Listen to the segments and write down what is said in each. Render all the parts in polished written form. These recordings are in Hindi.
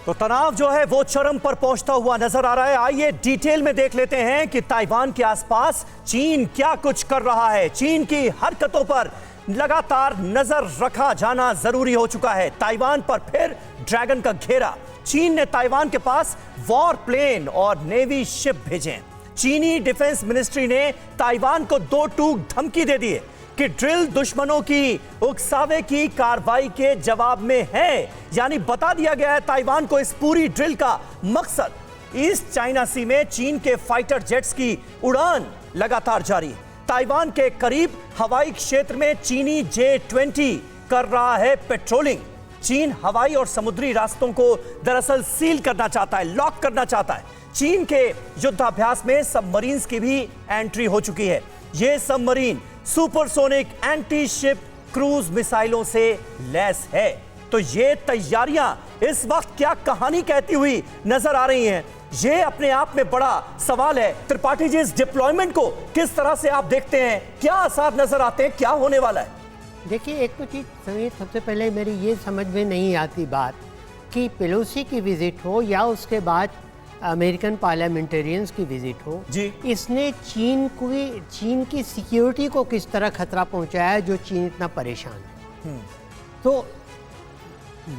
तो तनाव जो है वो चरम पर पहुंचता हुआ नजर आ रहा है। आइए डिटेल में देख लेते हैं कि ताइवान के आसपास चीन क्या कुछ कर रहा है। चीन की हरकतों पर लगातार नजर रखा जाना जरूरी हो चुका है। ताइवान पर फिर ड्रैगन का घेरा। चीन ने ताइवान के पास वॉर प्लेन और नेवी शिप भेजे। चीनी डिफेंस मिनिस्ट्री ने ताइवान को 2 टूक धमकी दे दी कि ड्रिल दुश्मनों की उकसावे की कार्रवाई के जवाब में है। यानी बता दिया गया है ताइवान को इस पूरी ड्रिल का मकसद। ईस्ट चाइना सी में चीन के फाइटर जेट्स की उड़ान लगातार जारी। ताइवान के करीब हवाई क्षेत्र में चीनी J-20 कर रहा है पेट्रोलिंग। चीन हवाई और समुद्री रास्तों को दरअसल सील करना चाहता है, लॉक करना चाहता है। चीन के युद्धाभ्यास में सबमरीन्स की भी एंट्री हो चुकी है। यह submarine supersonic anti ship cruise मिसाइलों से लैस है। तो ये तैयारियां इस वक्त क्या कहानी कहती हुई नजर आ रही हैं, ये अपने आप में बड़ा सवाल है। त्रिपाठी जी, इस डिप्लॉयमेंट को किस तरह से आप देखते हैं? क्या आसार नजर आते हैं? क्या होने वाला है? देखिए, एक तो चीज़ सबसे पहले मेरी ये समझ में नहीं आती बात कि पेलोसी की विजिट हो या उसके बाद अमेरिकन पार्लियामेंटेरियंस की विजिट हो जी, इसने चीन की सिक्योरिटी को किस तरह खतरा पहुंचाया है, जो चीन इतना परेशान है। तो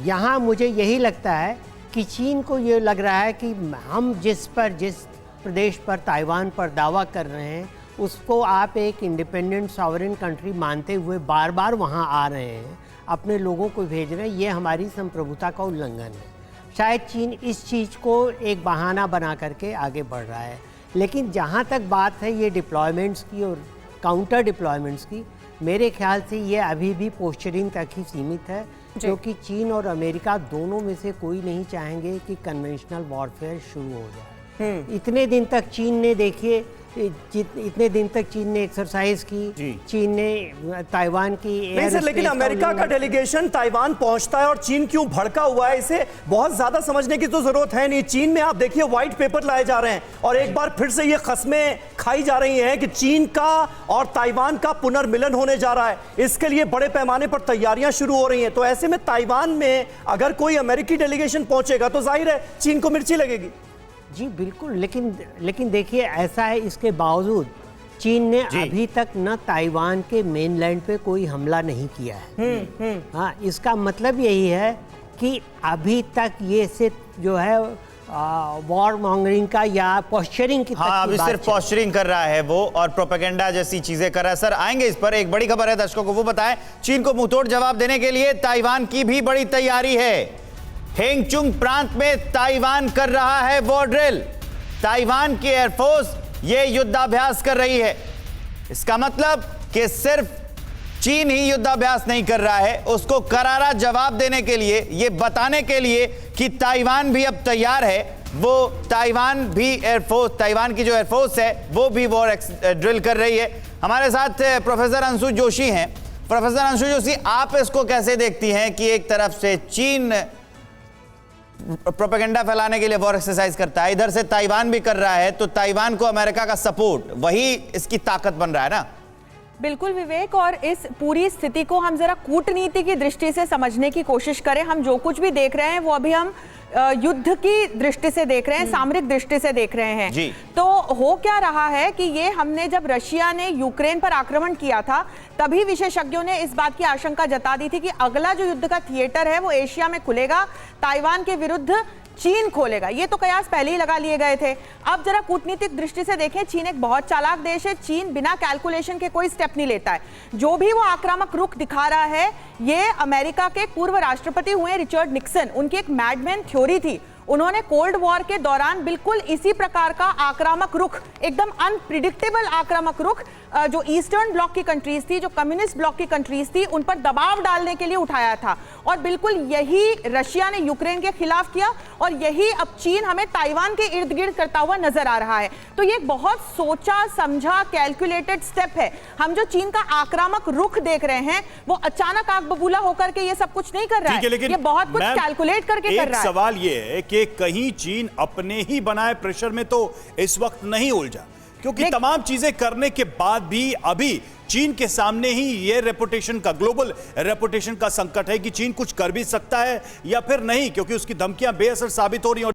यहाँ मुझे यही लगता है कि चीन को ये लग रहा है कि हम जिस प्रदेश पर ताइवान पर दावा कर रहे हैं उसको आप एक इंडिपेंडेंट सॉवरेन कंट्री मानते हुए बार बार वहाँ आ रहे हैं, अपने लोगों को भेज रहे हैं, ये हमारी संप्रभुता का उल्लंघन है। शायद चीन इस चीज़ को एक बहाना बना करके आगे बढ़ रहा है। लेकिन जहाँ तक बात है ये डिप्लॉयमेंट्स की और काउंटर डिप्लॉयमेंट्स की, मेरे ख्याल से ये अभी भी पोस्चरिंग तक ही सीमित है, क्योंकि चीन और अमेरिका दोनों में से कोई नहीं चाहेंगे कि कन्वेंशनल वॉरफेयर शुरू हो जाए। इतने दिन तक चीन ने, देखिए, इतने दिन तक चीन ने एक्सरसाइज की, चीन ने ताइवान की नहीं सर, लेकिन अमेरिका का डेलीगेशन ताइवान पहुंचता है और चीन क्यों भड़का हुआ है, इसे बहुत ज्यादा समझने की तो जरूरत है नहीं। चीन में आप देखिए व्हाइट पेपर लाए जा रहे हैं और एक बार फिर से ये कस्में खाई जा रही हैं कि चीन का और ताइवान का पुनर्मिलन होने जा रहा है। इसके लिए बड़े पैमाने पर तैयारियां शुरू हो रही हैं। तो ऐसे में ताइवान में अगर कोई अमेरिकी डेलीगेशन पहुंचेगा तो जाहिर है चीन को मिर्ची लगेगी। जी बिल्कुल, लेकिन देखिए, ऐसा है, इसके बावजूद चीन ने अभी तक न ताइवान के मेनलैंड पे कोई हमला नहीं किया है। हाँ, इसका मतलब यही है कि अभी तक ये सिर्फ जो है वॉर मॉन्गरिंग का या पोस्चरिंग की, हाँ, अभी सिर्फ पोस्चरिंग कर रहा है वो और प्रोपेगेंडा जैसी चीजें कर रहा है। सर आएंगे इस पर। एक बड़ी खबर है दर्शकों को वो बताएं, चीन को मुंहतोड़ जवाब देने के लिए ताइवान की भी बड़ी तैयारी है। हेंगचुंग प्रांत में ताइवान कर रहा है वॉर ड्रिल। ताइवान की एयरफोर्स ये युद्धाभ्यास कर रही है। इसका मतलब कि सिर्फ चीन ही युद्धाभ्यास नहीं कर रहा है, उसको करारा जवाब देने के लिए, ये बताने के लिए कि ताइवान भी अब तैयार है, वो ताइवान भी एयरफोर्स, ताइवान की जो एयरफोर्स है वो भी वॉर ड्रिल कर रही है। हमारे साथ प्रोफेसर अंशु जोशी हैं। प्रोफेसर अंशु जोशी, आप इसको कैसे देखती हैं कि एक तरफ से चीन प्रोपेगेंडा फैलाने के लिए वॉर एक्सरसाइज करता है, इधर से ताइवान भी कर रहा है, तो ताइवान को अमेरिका का सपोर्ट वही इसकी ताकत बन रहा है ना? बिल्कुल विवेक, और इस पूरी स्थिति को हम जरा कूटनीति की दृष्टि से समझने की कोशिश करें। हम जो कुछ भी देख रहे हैं वो अभी हम युद्ध की दृष्टि से देख रहे हैं, सामरिक दृष्टि से देख रहे हैं जी। तो हो क्या रहा है कि ये हमने जब रशिया ने यूक्रेन पर आक्रमण किया था तभी विशेषज्ञों ने इस बात की आशंका जता दी थी कि अगला जो युद्ध का थिएटर है वो एशिया में खुलेगा, ताइवान के विरुद्ध चीन खोलेगा। ये तो कयास पहले ही लगा लिए गए थे। अब जरा कूटनीतिक दृष्टि से देखें, चीन एक बहुत चालाक देश है। चीन बिना कैलकुलेशन के कोई स्टेप नहीं लेता है। जो भी वो आक्रामक रुख दिखा रहा है, ये अमेरिका के पूर्व राष्ट्रपति हुए रिचर्ड निक्सन, उनकी एक मैडमैन थ्योरी थी। उन्होंने कोल्ड वॉर के दौरान बिल्कुल इसी प्रकार का आक्रामक रुख, एकदम अनप्रिडिक्टेबल आक्रामक रुख, जो ईस्टर्न ब्लॉक की कंट्रीज थी, जो कम्युनिस्ट ब्लॉक की कंट्रीज थी, उन पर दबाव डालने के लिए उठाया था। और बिल्कुल यही रशिया ने यूक्रेन के खिलाफ किया और यही अब चीन हमें ताइवान के इर्द गिर्द करता हुआ नजर आ रहा है। तो ये बहुत सोचा समझा कैलकुलेटेड स्टेप है। हम जो चीन का आक्रामक रुख देख रहे हैं वो अचानक आग बबूला होकर के ये सब कुछ नहीं कर रहा है, ये बहुत कुछ कैलकुलेट करके कर रहा है। सवाल ये है कि कहीं चीन अपने ही बनाए प्रेशर में तो इस वक्त नहीं उलझा, क्योंकि तमाम चीजें करने के बाद भी अभी चीन के सामने ही ये रेपुटेशन का, ग्लोबल रेपुटेशन का संकट है कि चीन कुछ कर भी सकता है या फिर नहीं, क्योंकि उसकी धमकियां बेअसर साबित हो रही हैं।